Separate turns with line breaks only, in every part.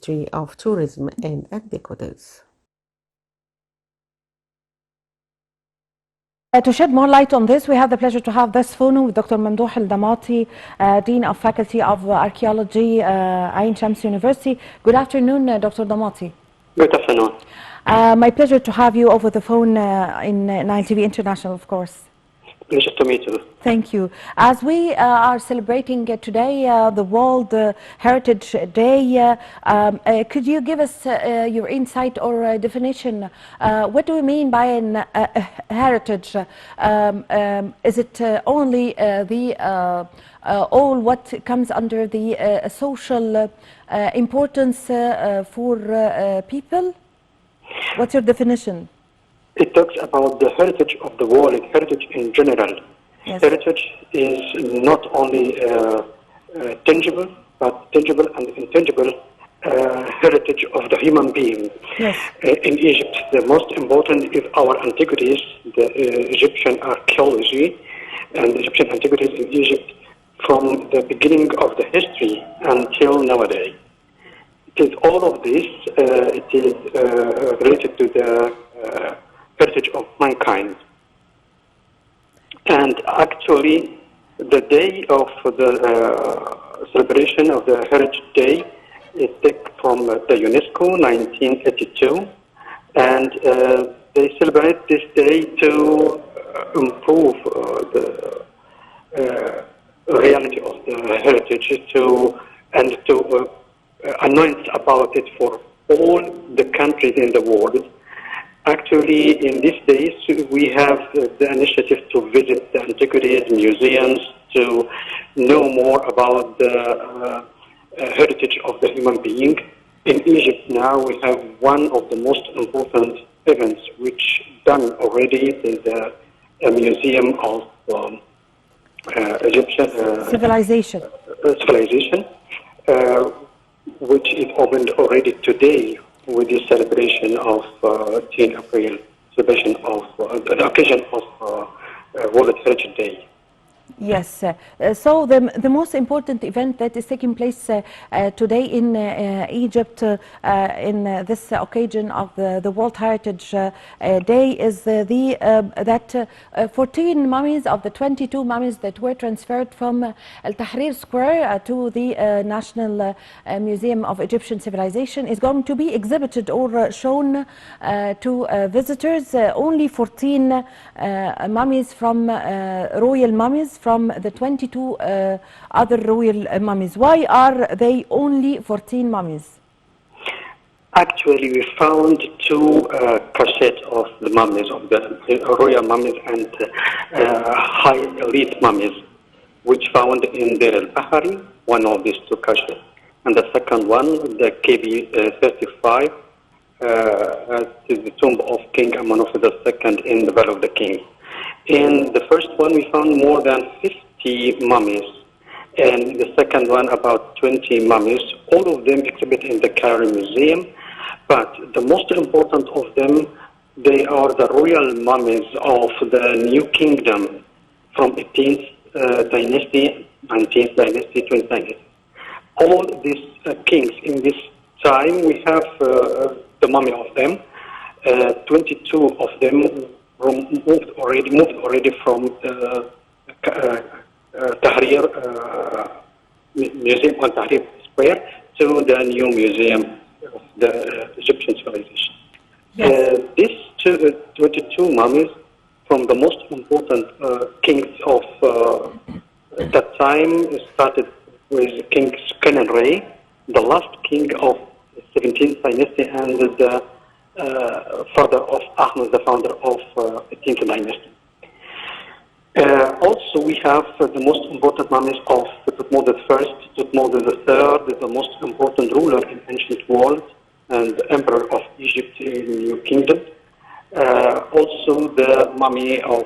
history of tourism and antiquities.
To shed more light on this, we have the pleasure to have this phone with Dr. Mamdouh Al-Damati, Dean of Faculty of Archaeology, Ain Shams University. Good afternoon, Dr. Damati.
Good afternoon.
My pleasure to have you over the phone in Nile TV International, of course.
Pleasure to meet you.
Thank you. As we are celebrating today the World Heritage Day, could you give us your insight or definition? What do we mean by an heritage? Is it only all what comes under the social importance for people? What's your definition?
It talks about the heritage of the world, heritage in general.
Yes.
Heritage is not only tangible, but tangible and intangible heritage of the human being.
Yes.
In Egypt, the most important is our antiquities, the Egyptian archaeology and Egyptian antiquities in Egypt from the beginning of the history until nowadays. It is all of this, it is related to the heritage of mankind. And actually, the day of the celebration of the Heritage Day is taken from the UNESCO 1982, and they celebrate this day to improve the reality of the heritage and to announce about it for all the countries in the world. Actually, in these days, we have the initiative to visit the antiquities museums to know more about the heritage of the human being. In Egypt now, we have one of the most important events which done already is a museum of Egyptian
Civilization.
Which is opened already today with the celebration of 10 April, celebration of the occasion of World Heritage Day.
Yes. So the most important event that is taking place today in Egypt in this occasion of the World Heritage Day is that 14 mummies of the 22 mummies that were transferred from Al Tahrir Square to the National Museum of Egyptian Civilization is going to be exhibited or shown to visitors. Only 14 mummies from royal mummies from the 22 other royal mummies. Why are they only 14 mummies?
Actually, we found two cassettes of the mummies, of the royal mummies and high elite mummies, which found in Deir al-Bahari, one of these two cassettes. And the second one, the KB 35, is the tomb of King Amenhotep II in the Valley of the Kings. In the first one, we found more than 50 mummies, and the second one, about 20 mummies. All of them exhibit in the Cairo Museum, but the most important of them, they are the royal mummies of the New Kingdom from 18th dynasty, 19th dynasty, 20th dynasty. All these kings in this time, we have the mummy of them. 22 of them moved already from Tahrir Museum on Tahrir Square to the new museum of the Egyptian civilization.
Yes.
These 22 mummies from the most important kings of that time started with King Skenenre, the last king of the 17th dynasty and the father of Ahmed, the founder of 18th dynasty. Also, we have the most important mummies of Thutmose I, Thutmose III, the most important ruler in ancient world and emperor of Egypt in the New Kingdom. Also, the mummy of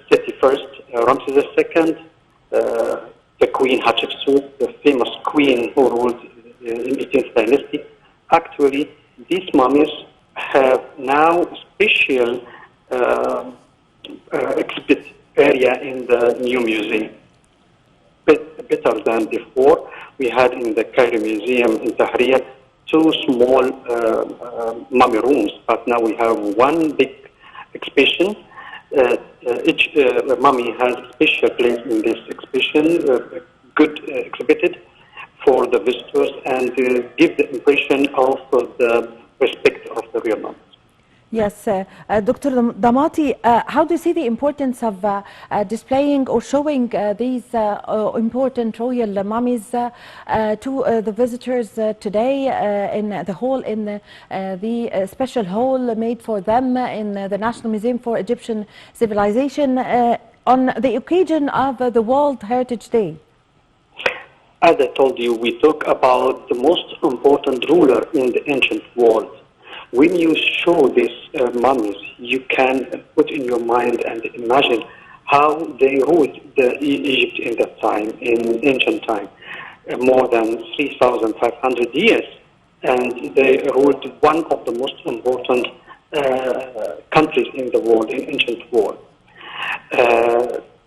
Seti I, Ramses II, the Queen Hatshepsut, the famous queen who ruled in 18th dynasty. Actually, these mummies have now special exhibit area in the new museum, better than before. we had in the Cairo Museum in Tahrir two small mummy rooms, but now we have one big exhibition. Each mummy has a special place in this exhibition, good exhibited for the visitors, and give the impression of the respect of the real mummy.
Yes, Dr. Damati, how do you see the importance of displaying or showing these important royal mummies to the visitors today in the hall, in the special hall made for them in the National Museum for Egyptian Civilization on the occasion of the World Heritage Day?
As I told you, we talk about the most important ruler in the ancient world. When you show these mummies, you can put in your mind and imagine how they ruled Egypt in that time, in ancient time, more than 3,500 years. And they ruled one of the most important countries in the world, in ancient world.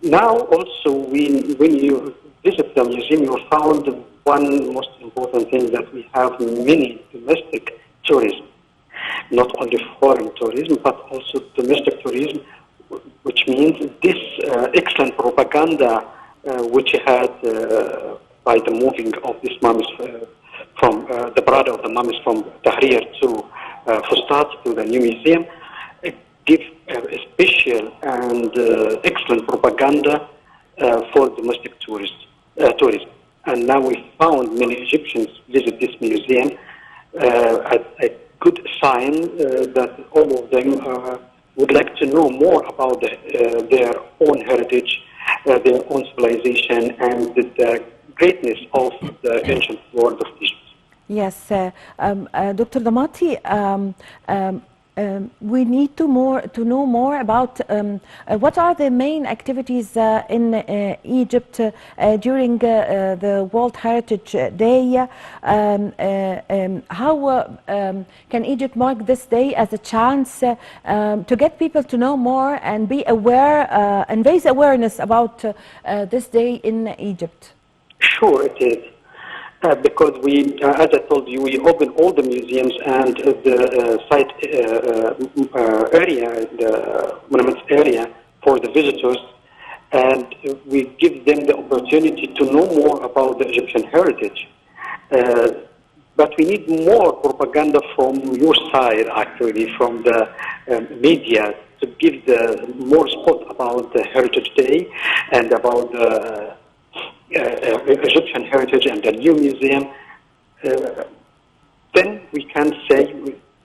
Now also, when you visit the museum, you found one most important thing, that we have many domestic tourism. Not only foreign tourism, but also domestic tourism, which means this excellent propaganda which had by the moving of these mummies from the brother of the mummies from Tahrir to Fustat to the new museum, give a special and excellent propaganda for domestic tourism. And now we found many Egyptians visit this museum at good sign that all of them would like to know more about their own heritage, their own civilization, and the greatness of the ancient world of Egypt.
Yes, Dr. Damati, we need to know more about what are the main activities in Egypt during the World Heritage Day. How can Egypt mark this day as a chance to get people to know more and be aware and raise awareness about this day in Egypt?
Sure, it is. Because we, as I told you, we open all the museums and the site area, the monuments area for the visitors, and we give them the opportunity to know more about the Egyptian heritage. But we need more propaganda from your side, actually, from the media, to give the more spot about the Heritage Day and about the Egyptian heritage and the new museum. Then we can say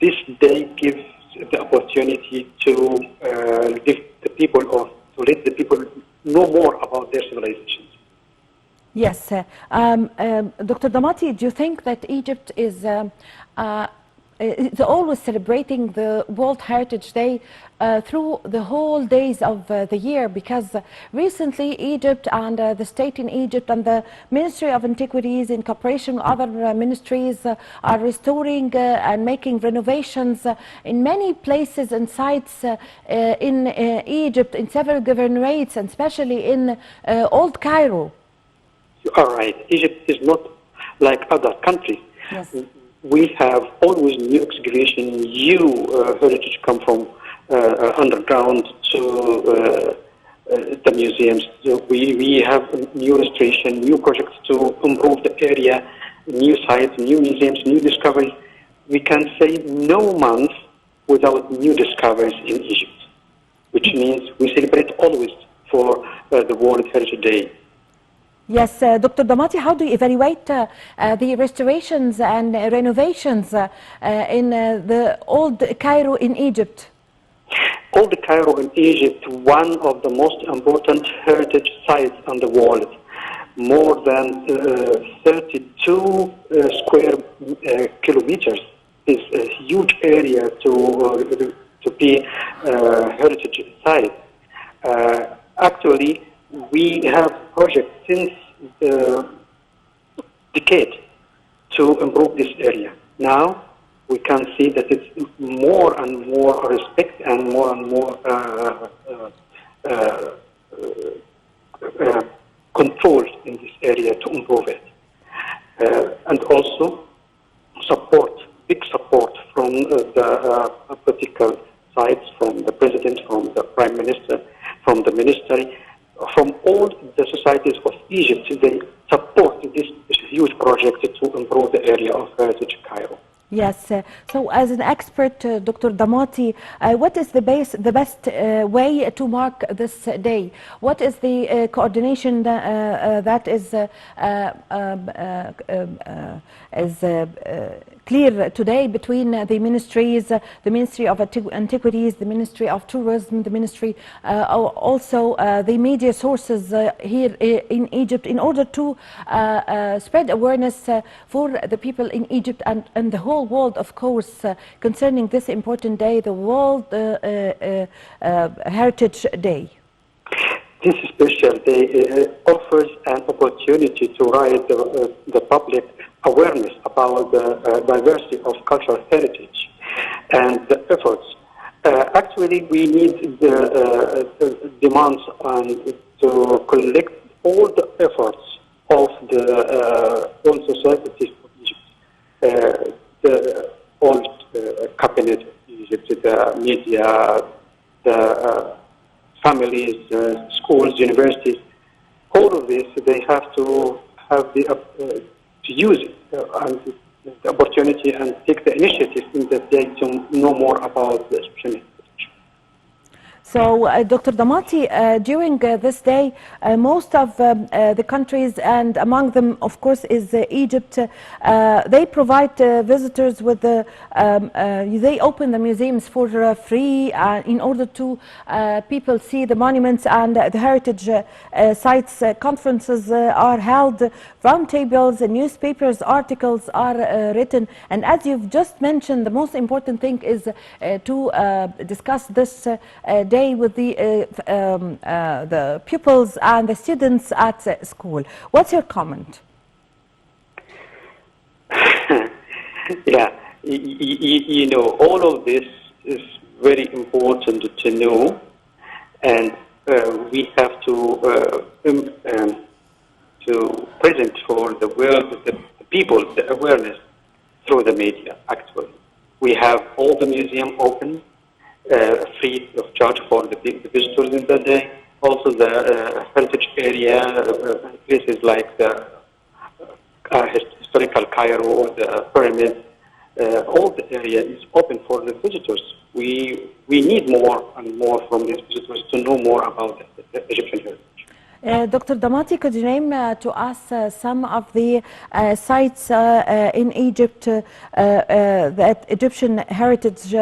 this day gives the opportunity to give the people, or to let the people know more about their civilizations.
Yes. Dr. Damati, do you think that Egypt is always celebrating the World Heritage Day through the whole days of the year? Because recently Egypt and the state in Egypt and the Ministry of Antiquities in cooperation with other ministries are restoring and making renovations in many places and sites in Egypt, in several governorates, and especially in Old Cairo.
All right. Egypt is not like other countries.
Yes.
We have always new excavation, new heritage come from underground to the museums. So we have new restoration, new projects to improve the area, new sites, new museums, new discoveries. We can say no month without new discoveries in Egypt, which means we celebrate always for the World Heritage Day.
Yes, Dr. Damati, how do you evaluate the restorations and renovations in the Old Cairo in Egypt?
Old Cairo in Egypt, one of the most important heritage sites in the world. More than 32 square kilometers is a huge area to be a heritage site. Actually, we have projects since decade to improve this area. Now we can see that it's more and more respect and more control in this area to improve it. and also big support from the political sides, from the president, from the prime minister, from the ministry, from all the societies of Egypt. They support this huge project to improve the area of heritage Cairo.
Yes. So, as an expert, Dr. Damati, what is the best way to mark this day? What is the coordination that is clear today between the ministries, the Ministry of Antiquities, the Ministry of Tourism, the Ministry, also the media sources here in Egypt, in order to spread awareness for the people in Egypt and the whole world, of course, concerning this important day, the World Heritage Day?
This special day offers an opportunity to raise the public awareness about the diversity of cultural heritage and the efforts. Actually, we need the demands and to collect all the efforts of the all societies of Egypt, the old cabinet of Egypt, the media, the families, schools, universities. All of this, they have to have to use it and the opportunity and take the initiative in that day to know more about the Egyptian heritage.
So, Dr. Damati, during this day, most of the countries, and among them, of course, is Egypt, they provide visitors with they open the museums for free in order to people see the monuments and the heritage sites. Conferences are held, roundtables, newspapers, articles are written. And as you've just mentioned, the most important thing is to discuss this day with the pupils and the students at school. What's your comment?
Yeah, you know, all of this is very important to know, and we have to present for the world, the people, the awareness through the media. Actually, we have all the museum open, free of charge for the visitors in the day. Also, the heritage area, places like the historical Cairo or the pyramids, all the area is open for the visitors. We need more and more from these visitors to know more about the Egyptian heritage.
Dr. Damati, could you name to us some of the sites in Egypt, that Egyptian heritage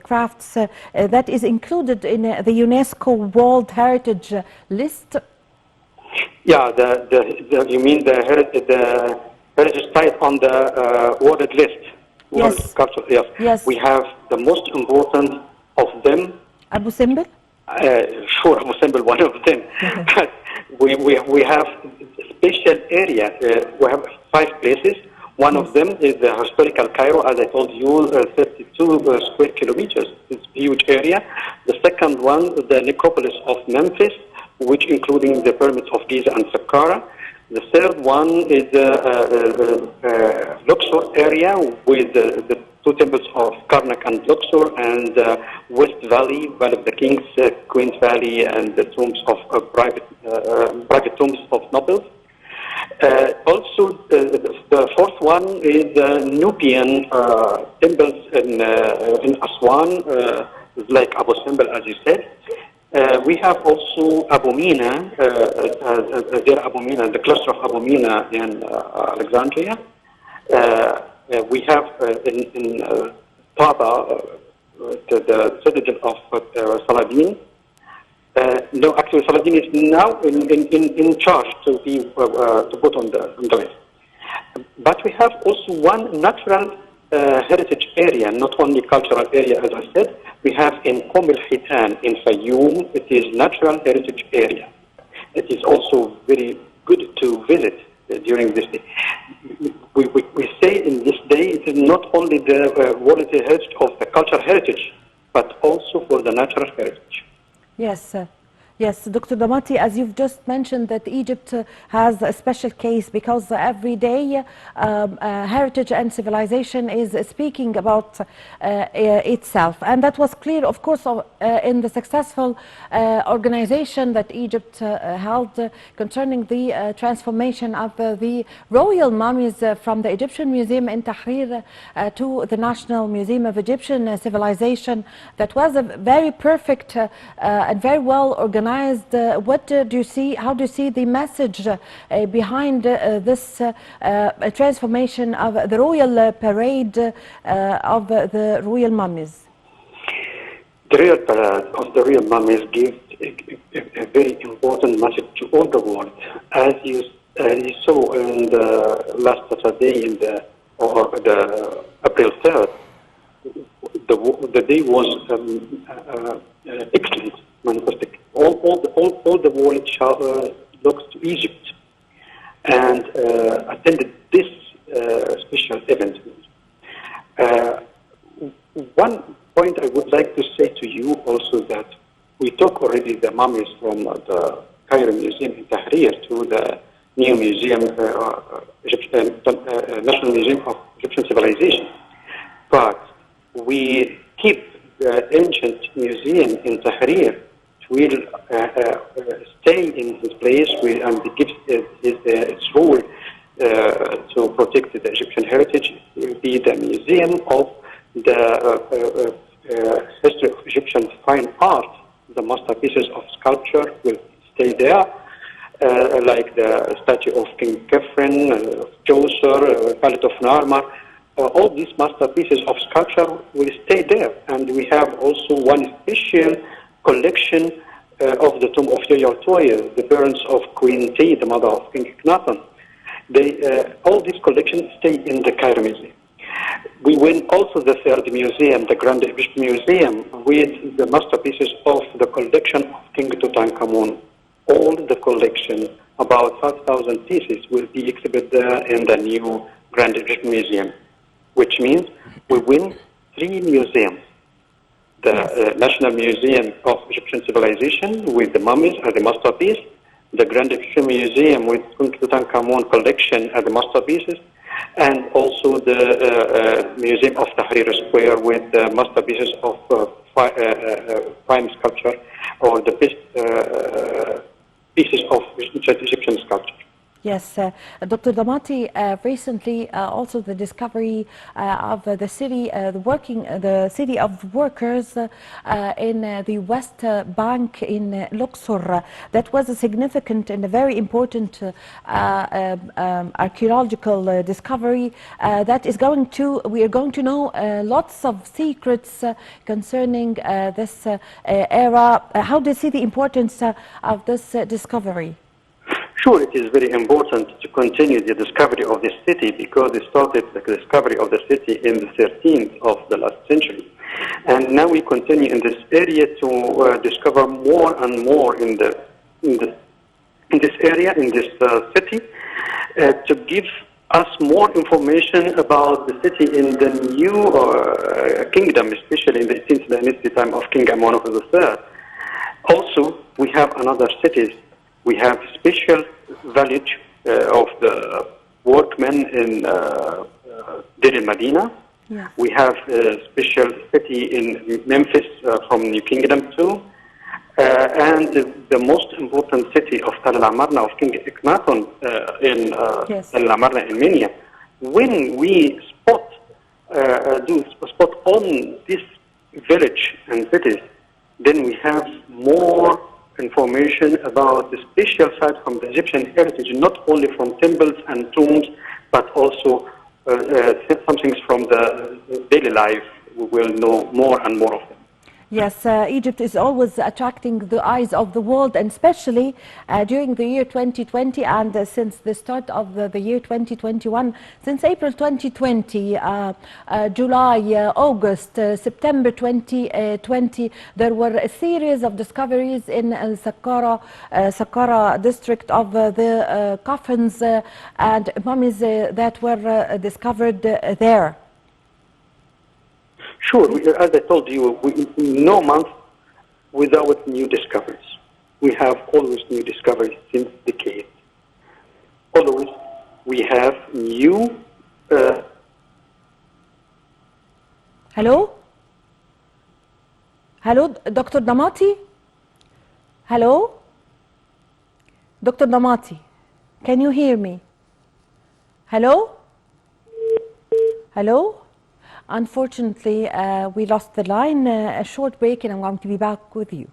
crafts that is included in the UNESCO World Heritage List?
Yeah, you mean the heritage site on the world list? World
Yes.
culture, yes.
Yes.
We have the most important of them.
Abu Simbel?
Sure, Abu Simbel, one of them. But we have a special area. We have 5 places. One of them is the historical Cairo, as I told you, 32 square kilometers. It's a huge area. The second one is the necropolis of Memphis, which including the pyramids of Giza and Saqqara. The third one is the Luxor area with the 2 temples of Karnak and Luxor, and West Valley, Valley of the Kings, Queen's Valley, and the tombs of private tombs of nobles. Also, the fourth one is the Nubian temples in Aswan, like Abu Simbel, as you said. We have also Abu Mina, Abu Mina, the cluster of Abu Mina in Alexandria. We have in Taba, the citadel of Saladin. No, actually, Saladin is now in charge to be to put on the list. But we have also one natural heritage area, not only cultural area, as I said. We have in Qom al-Hitan in Fayoum, it is natural heritage area. It is also very good to visit during this day. We say in this day it is not only the world heritage of the cultural heritage, but also for the natural heritage.
Yes. Yes, Dr. Damati, as you've just mentioned, that Egypt has a special case because every day heritage and civilization is speaking about itself. And that was clear, of course, in the successful organization that Egypt held concerning the transformation of the royal mummies from the Egyptian Museum in Tahrir to the National Museum of Egyptian Civilization. That was a very perfect and very well organized. What do you see? How do you see the message behind this transformation of the royal parade of the royal mummies?
The royal parade of the royal mummies gives a very important message to all the world. As you saw in the last Saturday, or the April 3rd, the day was excellent, fantastic. All the world looks to Egypt and attended this special event. One point I would like to say to you also that we took already the mummies from the Cairo Museum in Tahrir to the new museum, National Museum of Egyptian Civilization. But we keep the ancient museum in Tahrir. Will stay in his place and gives its role to protect the Egyptian heritage. It will be the museum of the history of Egyptian fine art. The masterpieces of sculpture will stay there, like the statue of King Kefren, of Chaucer, Palette of Narmer. All these masterpieces of sculpture will stay there. And we have also one special collection of the tomb of Toya, the parents of Queen T, the mother of King Akhenaten. All these collections stay in the Cairo Museum. We win also the third museum, the Grand Egyptian Museum, with the masterpieces of the collection of King Tutankhamun. All the collection, about 5,000 pieces, will be exhibited there in the new Grand Egyptian Museum, which means we win 3 museums. The National Museum of Egyptian Civilization with the mummies as the masterpiece, the Grand Egyptian Museum with Tutankhamun collection as the masterpieces, and also the Museum of Tahrir Square with the masterpieces of fine sculpture or the best pieces of Egyptian sculpture.
Yes, Dr. Damati, recently also the discovery of the city, the city of workers in the West Bank in Luxor. That was a significant and a very important archaeological discovery that is we are going to know lots of secrets concerning this era. How do you see the importance of this discovery?
Sure, it is very important to continue the discovery of this city because it started the discovery of the city in the 13th of the last century. And now we continue in this area to discover more and more in this area, in this city, to give us more information about the city in the new kingdom, especially in the 18th dynasty time of King Amenhotep III. Also, we have another cities. We have special village of the workmen in Deir el-Medina.
Yeah.
We have a special city in Memphis from New Kingdom too. And the most important city of Tal al-Amarna of King Akhenaten in Tal al-Amarna in Minya. When we spot on this village and cities, then we have more information about the special side from the Egyptian heritage, not only from temples and tombs, but also some things from the daily life. We will know more and more of them.
Yes, Egypt is always attracting the eyes of the world, and especially during the year 2020 and since the start of the year 2021. Since April 2020, July, August, September 2020, there were a series of discoveries in Saqqara district of the coffins and mummies that were discovered there.
Sure, as I told you, no month without new discoveries. we have always new discoveries since decades. Always we have new.
Hello? Hello, Dr. Damati? Hello? Dr. Damati, can you hear me? Hello? Hello? Unfortunately, we lost the line. A short break and I'm going to be back with you.